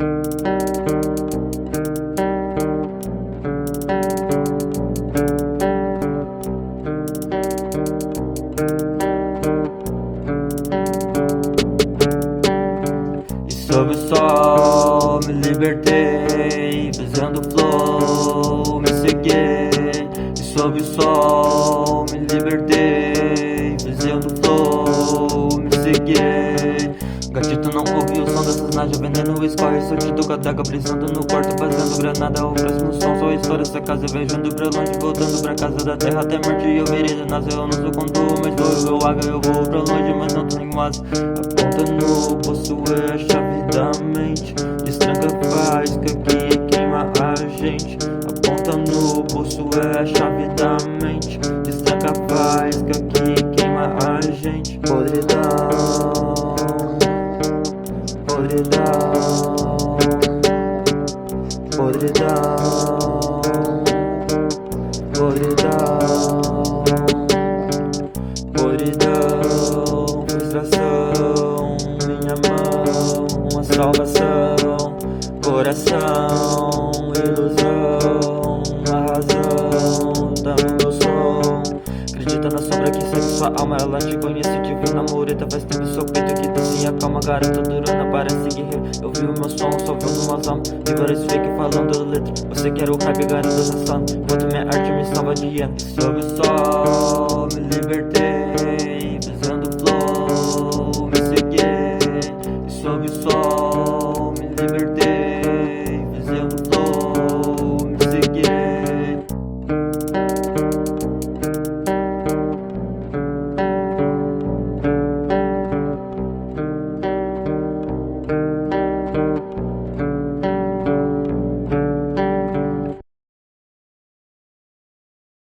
Sob o sol me libertei, fazendo flow, me ceguei. E sob o sol me libertei, fazendo flow, me ceguei. Gatito não ouviu o som dessas najas, veneno escorre, sortido com a daga, brisando no quarto, fazendo granada. O próximo som só estoura essa casa, viajando pra longe, voltando pra casa da terra até morte. Eu virei da NASA, eu não sou condor, mas vou eu água, eu vou pra longe, mas não tenho asa. Aponta no bolso é a chave da mente, destranca faísca que queima a gente. Aponta no bolso é a chave da mente, destranca faísca que queima a gente. Podridão, podridão, podridão, podridão, podridão, frustração, minha mão, uma salvação, coração, ilusão, a razão, tá no meu som. Acredita na sombra que segue sua alma, ela te conhece, te viu na mureta, faz tempo seu peito que tá se acalma. Garota durana, parece guerreiro, eu vi o meu som, só vendo umas almas e vários fake falando letra. Você quer o hype, garota da sala, enquanto minha arte me salva de ano. Sob o sol me libertei,